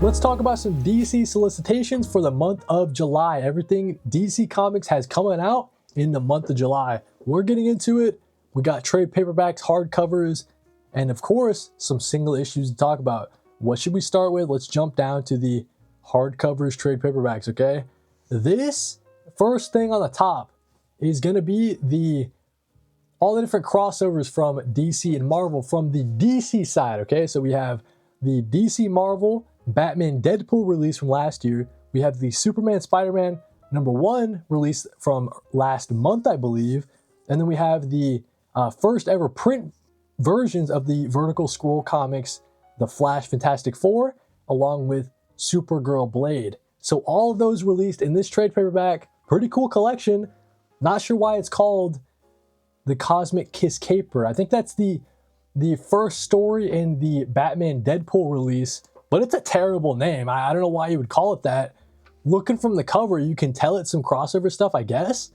Let's talk about some DC solicitations for the month of July. Everything DC Comics has coming out in the month of July. We're getting into it. We got trade paperbacks, hardcovers, and of course, some single issues to talk about. What should we start with? Let's jump down to the hardcovers, trade paperbacks, okay? This first thing on the top is going to be all the different crossovers from DC and Marvel from the DC side, okay? So we have the DC Marvel Batman Deadpool release from last year. We have the Superman Spider-Man #1 release from last month, I believe. And then we have the first ever print versions of the Vertical Scroll comics, The Flash Fantastic Four, along with Supergirl Blade. So all of those released in this trade paperback. Pretty cool collection. Not sure why it's called the Cosmic Kiss Caper. I think that's the first story in the Batman Deadpool release, but it's a terrible name. I don't know why you would call it that. Looking from the cover, you can tell it's some crossover stuff, I guess.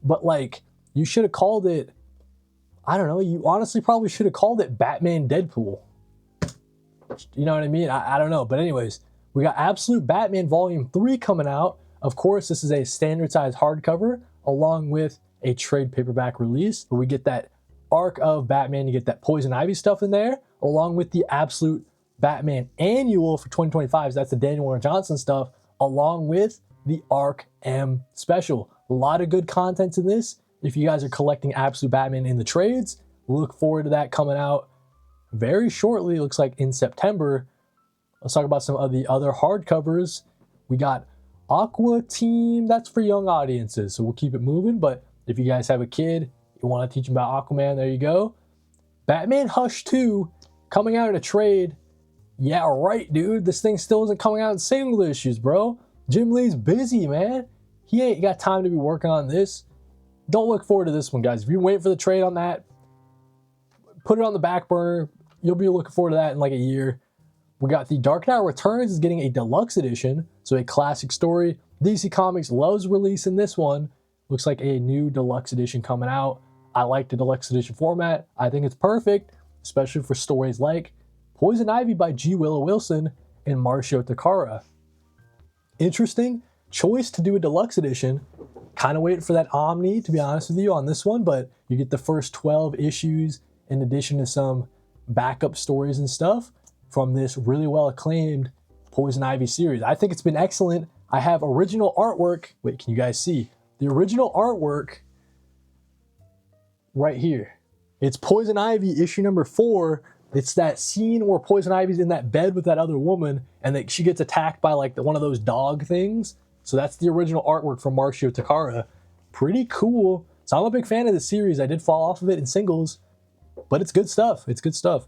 But like, you should have called it, I don't know, you honestly probably should have called it Batman Deadpool. You know what I mean? I don't know. But anyways, we got Absolute Batman Volume 3 coming out. Of course, this is a standard size hardcover along with a trade paperback release. But we get that arc of Batman, you get that Poison Ivy stuff in there, along with the Absolute Batman Annual for 2025. So that's the Daniel Warren Johnson stuff, along with the Arc M Special. A lot of good content in this. If you guys are collecting Absolute Batman in the trades, look forward to that coming out very shortly. Looks like in September. Let's talk about some of the other hardcovers. We got Aqua Team. That's for young audiences, so we'll keep it moving. But if you guys have a kid, you want to teach them about Aquaman, there you go. Batman Hush 2 coming out in a trade. Yeah, right, dude. This thing still isn't coming out in single issues, bro. Jim Lee's busy, man. He ain't got time to be working on this. Don't look forward to this one, guys. If you're waiting for the trade on that, put it on the back burner. You'll be looking forward to that in like a year. We got the Dark Knight Returns is getting a deluxe edition, so a classic story. DC Comics loves releasing this one. Looks like a new deluxe edition coming out. I like the deluxe edition format. I think it's perfect, especially for stories like Poison Ivy by G. Willow Wilson and Marcio Takara. Interesting choice to do a deluxe edition. Kind of waiting for that Omni, to be honest with you, on this one, but you get the first 12 issues in addition to some backup stories and stuff from this really well acclaimed Poison Ivy series. I think it's been excellent. I have original artwork. Wait, can you guys see? The original artwork right here. It's Poison Ivy issue #4. It's that scene where Poison Ivy's in that bed with that other woman and she gets attacked by like one of those dog things. So that's the original artwork from Marcio Takara. Pretty cool. So I'm a big fan of the series. I did fall off of it in singles, but it's good stuff. It's good stuff.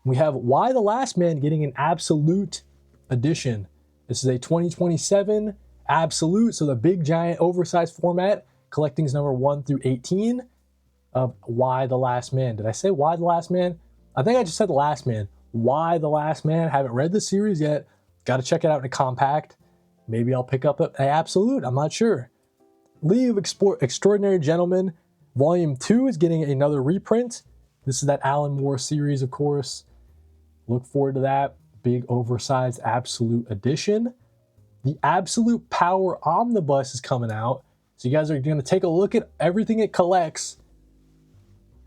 We have Y the Last Man getting an Absolute edition. This is a 2027 Absolute, so the big giant oversized format, collectings #1 through 18 of Y the Last Man. Did I say Y the Last Man? I think I just said The Last Man. Y the Last Man. Haven't read the series yet. Got to check it out in a compact. Maybe I'll pick up an Absolute. I'm not sure. League of Extraordinary Gentlemen Volume 2 is getting another reprint. This is that Alan Moore series, of course. Look forward to that. Big oversized Absolute edition. The Absolute Power Omnibus is coming out. So you guys are going to take a look at everything it collects.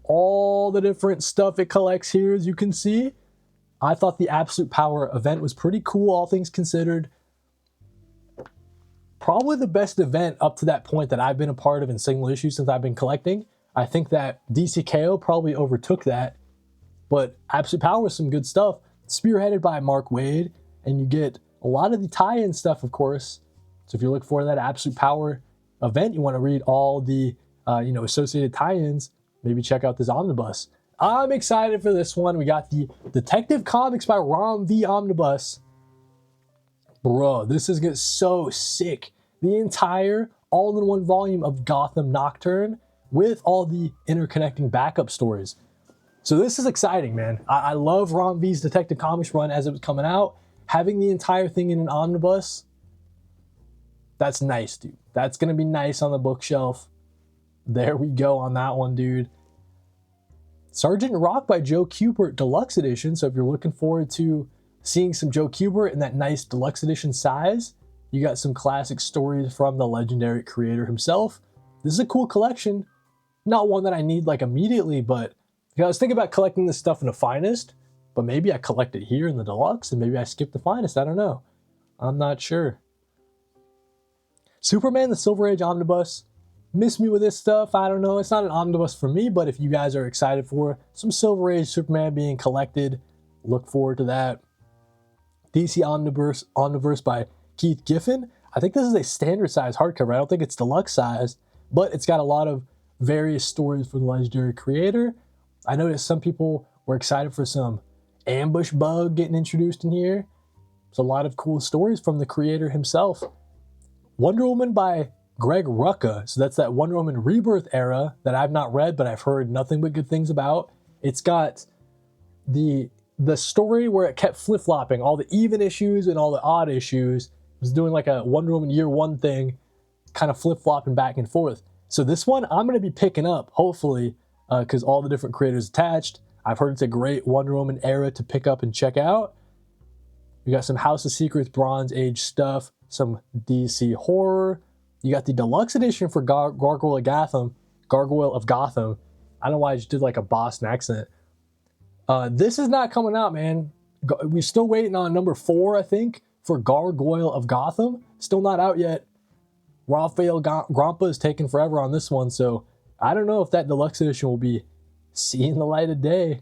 All the different stuff it collects here, as you can see. I thought the Absolute Power event was pretty cool, all things considered. Probably the best event up to that point that I've been a part of in single issues since I've been collecting. I think that DCKO probably overtook that. But Absolute Power was some good stuff. Spearheaded by Mark Waid. And you get a lot of the tie-in stuff, of course. So if you're looking for that Absolute Power event, you want to read all the associated tie-ins, maybe check out this omnibus. I'm excited for this one. We got the Detective Comics by Rom V Omnibus. Bro, this is getting so sick. The entire all-in-one volume of Gotham Nocturne with all the interconnecting backup stories. So this is exciting, man. I love Rom V's Detective Comics run as it was coming out. Having the entire thing in an omnibus, that's nice, dude. That's going to be nice on the bookshelf. There we go on that one, dude. Sergeant Rock by Joe Kubert Deluxe Edition. So if you're looking forward to seeing some Joe Kubert in that nice deluxe edition size. You got some classic stories from the legendary creator himself. This is a cool collection. Not one that I need like immediately, but I was thinking about collecting this stuff in the finest, but maybe I collect it here in the deluxe and maybe I skip the finest. I don't know. I'm not sure. Superman the Silver Age Omnibus. Miss me with this stuff. I don't know. It's not an omnibus for me, but if you guys are excited for some Silver Age Superman being collected, look forward to that. DC Omnibus by Keith Giffen. I think this is a standard size hardcover. I don't think it's deluxe size, but it's got a lot of various stories for the legendary creator. I noticed some people were excited for some Ambush Bug getting introduced in here. There's a lot of cool stories from the creator himself. Wonder Woman by Greg Rucka. So that's that Wonder Woman Rebirth era that I've not read, but I've heard nothing but good things about. It's got the story where it kept flip-flopping, all the even issues and all the odd issues. It was doing like a Wonder Woman Year 1 thing, kind of flip-flopping back and forth. So this one I'm going to be picking up, hopefully, because all the different creators attached. I've heard it's a great Wonder Woman era to pick up and check out. We got some House of Secrets Bronze Age stuff, some DC horror. You got the deluxe edition for Gargoyle of Gotham. I don't know why I just did like a Boston accent. This is not coming out, man. We're still waiting on number 4, I think, for Gargoyle of Gotham. Still not out yet. Raphael Grompa is taking forever on this one, so I don't know if that deluxe edition will be seeing the light of day.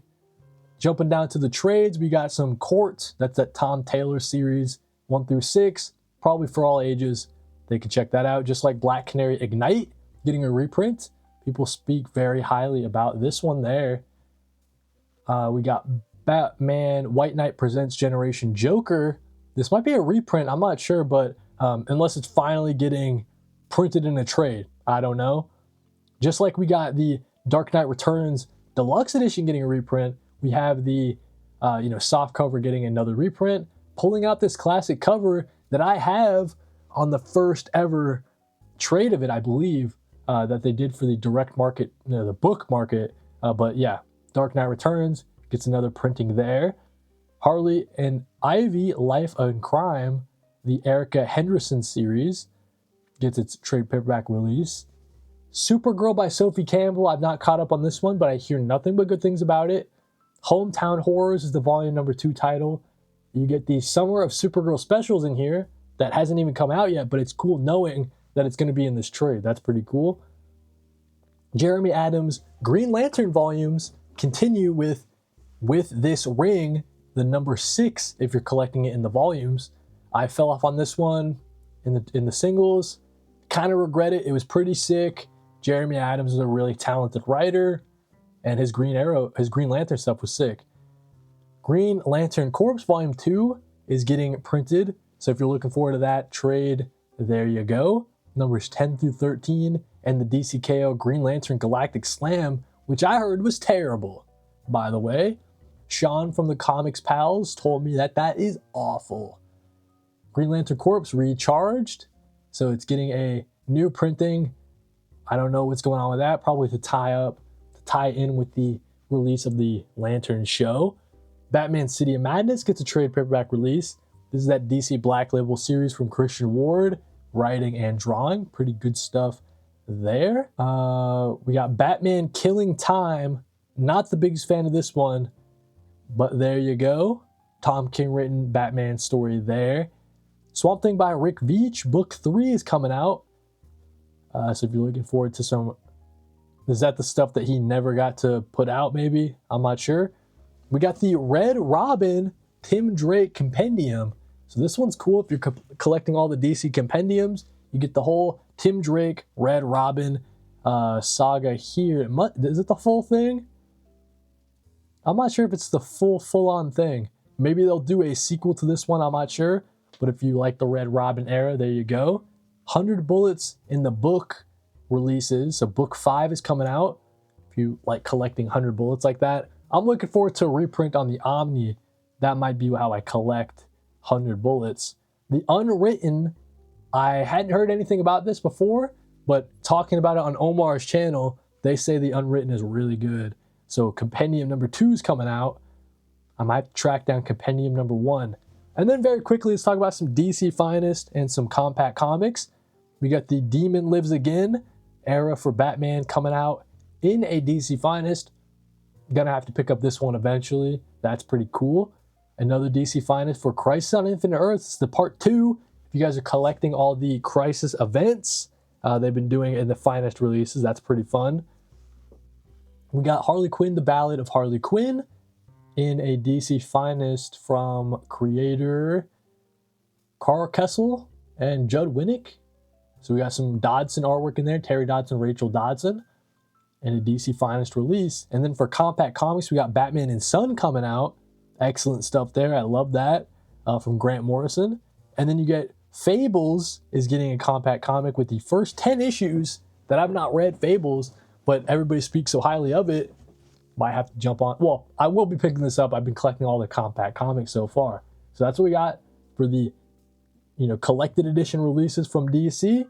Jumping down to the trades, we got some Court. That's that Tom Taylor series 1 through 6, probably for all ages. They can check that out. Just like Black Canary Ignite getting a reprint. People speak very highly about this one there. We got Batman White Knight Presents Generation Joker. This might be a reprint, I'm not sure, but unless it's finally getting printed in a trade, I don't know. Just like we got the Dark Knight Returns Deluxe Edition getting a reprint, we have the soft cover getting another reprint, pulling out this classic cover that I have on the first ever trade of it, I believe, that they did for the direct market, the book market. But yeah, Dark Knight Returns gets another printing there. Harley and Ivy, Life and Crime, the Erica Henderson series, gets its trade paperback release. Supergirl by Sophie Campbell, I've not caught up on this one, but I hear nothing but good things about it. Hometown Horrors is the volume number 2 title. You get the Summer of Supergirl specials in here that hasn't even come out yet, but it's cool knowing that it's going to be in this trade. That's pretty cool. Jeremy Adams Green Lantern volumes continue with this ring, the number 6, if you're collecting it in the volumes. I fell off on this one in the singles. Kind of regret it. It was pretty sick. Jeremy Adams is a really talented writer, and his Green Lantern stuff was sick. Green Lantern Corps Volume 2 is getting printed, so if you're looking forward to that trade, there you go. Numbers 10 through 13, and the DCKO Green Lantern Galactic Slam, which I heard was terrible, by the way. Sean from the Comics Pals told me that is awful. Green Lantern Corps Recharged, so it's getting a new printing. I don't know what's going on with that, probably to tie in with the release of the Lantern show. Batman City of Madness gets a trade paperback release. This is that DC Black Label series from Christian Ward, writing and drawing. Pretty good stuff there. We got Batman Killing Time. Not the biggest fan of this one, but there you go. Tom King written Batman story there. Swamp Thing by Rick Veitch, book 3 is coming out. So if you're looking forward to some, is that the stuff that he never got to put out maybe? I'm not sure. We got the Red Robin Tim Drake compendium. So this one's cool. If you're collecting all the DC compendiums, you get the whole Tim Drake Red Robin saga here. Is it the full thing? I'm not sure if it's the full-on thing. Maybe they'll do a sequel to this one, I'm not sure. But if you like the Red Robin era, there you go. 100 Bullets in the book releases. So book 5 is coming out. If you like collecting 100 bullets like that. I'm looking forward to a reprint on the Omni. That might be how I collect 100 bullets. The Unwritten, I hadn't heard anything about this before, but talking about it on Omar's channel, they say the Unwritten is really good. So compendium number 2 is coming out. I might have to track down compendium number 1. And then very quickly, let's talk about some DC Finest and some compact comics. We got the Demon Lives Again era for Batman coming out in a DC Finest. Gonna have to pick up this one eventually. That's pretty cool. Another DC Finest for Crisis on Infinite Earths, the part 2. If you guys are collecting all the Crisis events, they've been doing it in the Finest releases. That's pretty fun. We got Harley Quinn, the Ballad of Harley Quinn, in a DC Finest from creator Carl Kessel and Judd Winnick. So we got some Dodson artwork in there, Terry Dodson, Rachel Dodson, and a DC Finest release. And then for compact comics, we got Batman and Son coming out. Excellent stuff there. I love that, from Grant Morrison. And then you get Fables is getting a compact comic with the first 10 issues that I've not read Fables, but everybody speaks so highly of it. Might have to jump on. Well, I will be picking this up. I've been collecting all the compact comics so far. So that's what we got for the, collected edition releases from DC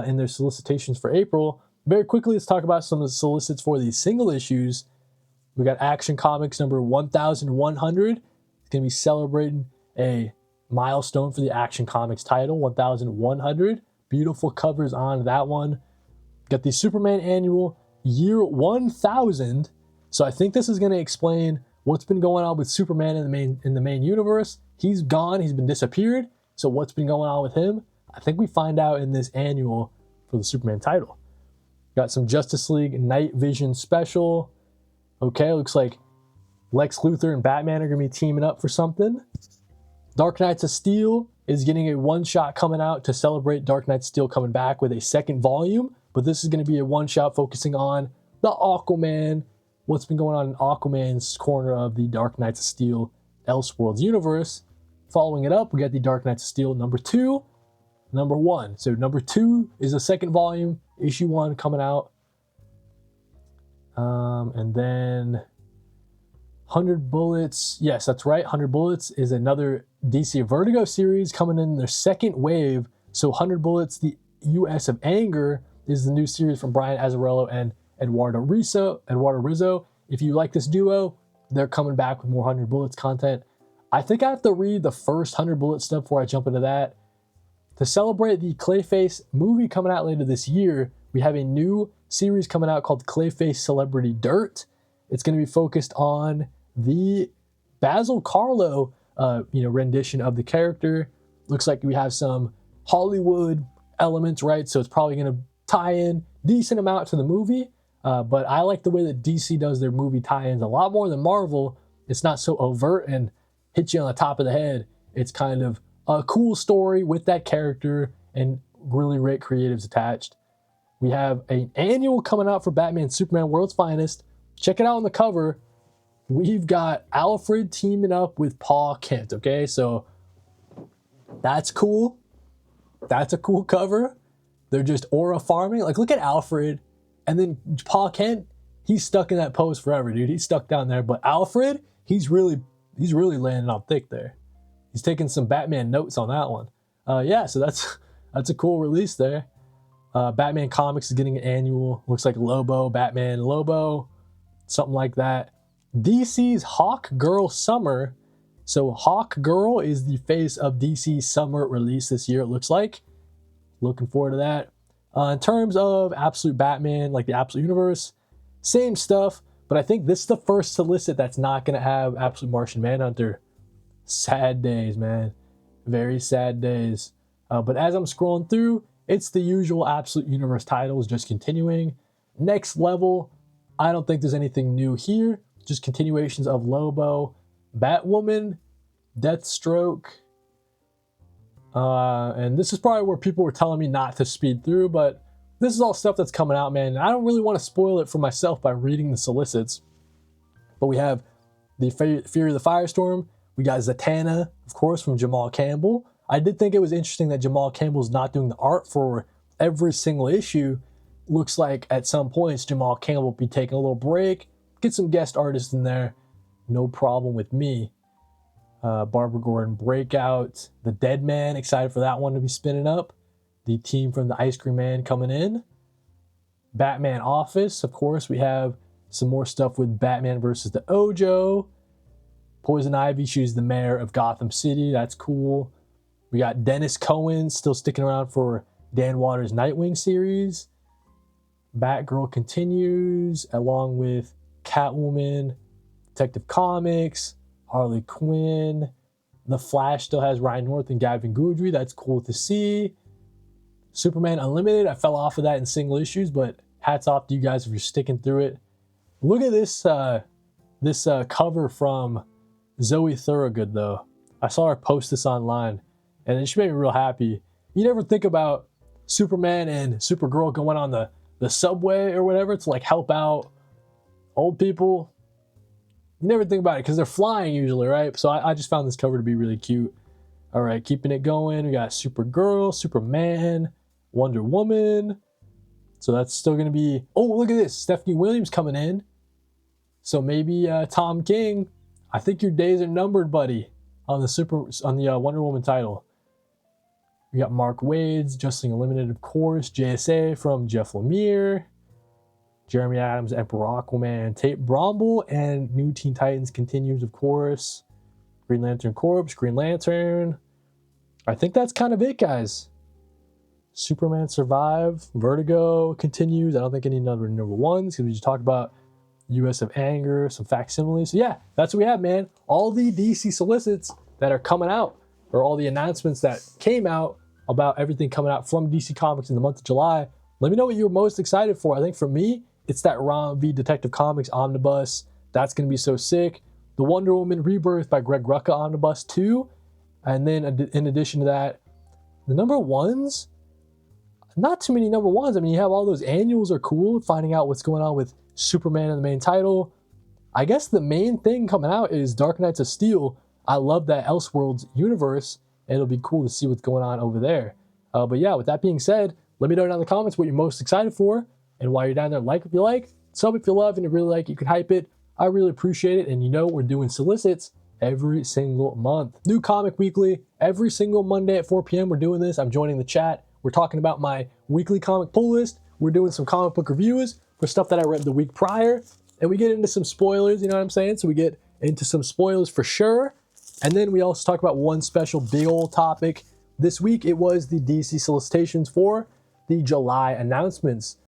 in their solicitations for April. Very quickly, let's talk about some of the solicits for the single issues. We got Action Comics number 1100. It's going to be celebrating a milestone for the Action Comics title, 1100. Beautiful covers on that one. Got the Superman Annual year 1000. So I think this is going to explain what's been going on with Superman in the main universe. He's gone. He's been disappeared. So what's been going on with him? I think we find out in this annual for the Superman title. Got some Justice League Night Vision special. Okay, looks like Lex Luthor and Batman are going to be teaming up for something. Dark Knights of Steel is getting a one-shot coming out to celebrate Dark Knights of Steel coming back with a second volume. But this is going to be a one-shot focusing on the Aquaman, what's been going on in Aquaman's corner of the Dark Knights of Steel Elseworlds universe. Following it up, we got the Dark Knights of Steel number 2, number 1. So number 2 is the second volume, issue 1 coming out. And then 100 Bullets. Yes, that's right. 100 Bullets is another DC Vertigo series coming in their second wave. So 100 Bullets, the US of Anger, is the new series from Brian Azzarello and Eduardo Rizzo. If you like this duo, they're coming back with more 100 Bullets content. I think I have to read the first 100 Bullets stuff before I jump into that. To celebrate the Clayface movie coming out later this year, we have a new series coming out called Clayface Celebrity Dirt. It's going to be focused on the Basil Carlo, rendition of the character. Looks like we have some Hollywood elements, right? So it's probably going to tie in decent amount to the movie. But I like the way that DC does their movie tie-ins a lot more than Marvel. It's not so overt and hits you on the top of the head. It's kind of a cool story with that character and really great creatives attached. We have an annual coming out for Batman Superman World's Finest. Check it out on the cover. We've got Alfred teaming up with Pa Kent, okay? So that's cool. That's a cool cover. They're just aura farming. Like, look at Alfred. And then Pa Kent, he's stuck in that pose forever, dude. He's stuck down there. But Alfred, he's really landing on thick there. He's taking some Batman notes on that one. So that's a cool release there. Batman Comics is getting an annual. Looks like Lobo, Batman Lobo, something like that. DC's Hawk Girl Summer. So Hawk Girl is the face of DC's summer release this year, it looks like. Looking forward to that. In terms of Absolute Batman, like the Absolute Universe, same stuff. But I think this is the first solicit that's not going to have Absolute Martian Manhunter. Sad days, man. Very sad days. But as I'm scrolling through, it's the usual Absolute Universe titles just continuing. Next Level, I don't think there's anything new here. Just continuations of Lobo, Batwoman, Deathstroke. And this is probably where people were telling me not to speed through, but this is all stuff that's coming out, man. I don't really want to spoil it for myself by reading the solicits. But we have the Fury of the Firestorm. We got Zatanna, of course, from Jamal Campbell. I did think it was interesting that Jamal Campbell's not doing the art for every single issue. Looks like at some points Jamal Campbell will be taking a little break. Get some guest artists in there. No problem with me. Barbara Gordon Breakout. The Dead Man, excited for that one to be spinning up. The team from the Ice Cream Man coming in. Batman Office, of course, we have some more stuff with Batman versus the Ojo. Poison Ivy, she's the mayor of Gotham City. That's cool. We got Dennis Cohen still sticking around for Dan Waters' Nightwing series. Batgirl continues, along with Catwoman, Detective Comics, Harley Quinn. The Flash still has Ryan North and Gavin Goudry. That's cool to see. Superman Unlimited, I fell off of that in single issues, but hats off to you guys if you're sticking through it. Look at this cover from Zoe Thorogood, though. I saw her post this online, and it just made me real happy. You never think about Superman and Supergirl going on the subway or whatever to like help out old people. You never think about it because they're flying usually, right? So I just found this cover to be really cute. All right, keeping it going. We got Supergirl, Superman, Wonder Woman. So that's still going to be... Oh, look at this. Stephanie Williams coming in. So maybe Tom King. I think your days are numbered, buddy, on the Wonder Woman title. We got Mark Waid's Justice Unlimited, of course. JSA from Jeff Lemire. Jeremy Adams, Emperor Aquaman, Tate Bromble, and New Teen Titans continues, of course. Green Lantern Corps, Green Lantern. I think that's kind of it, guys. Superman Survive, Vertigo continues. I don't think any number ones because we just talked about US of Anger, some facsimiles. So yeah, that's what we have, man. All the DC solicits that are coming out, or all the announcements that came out about everything coming out from DC Comics in the month of July. Let me know what you're most excited for. I think for me, it's that Ron V Detective Comics Omnibus. That's going to be so sick. The Wonder Woman Rebirth by Greg Rucka Omnibus 2. And then in addition to that, the number ones, not too many number ones. I mean, you have all those annuals are cool, finding out what's going on with Superman in the main title. I guess the main thing coming out is Dark Knights of Steel. I love that Elseworlds universe, and it'll be cool to see what's going on over there. But yeah, with that being said, let me know down in the comments what you're most excited for. And while you're down there, like if you like, sub if you love, and if you really like, you can hype it. I really appreciate it. And you know, we're doing solicits every single month. New Comic Weekly, every single Monday at 4 p.m. We're doing this. I'm joining the chat. We're talking about my weekly comic pull list. We're doing some comic book reviews for stuff that I read the week prior. And we get into some spoilers, you know what I'm saying? So we get into some spoilers for sure. And then we also talk about one special big old topic. This week, it was the DC solicitations for the July announcements.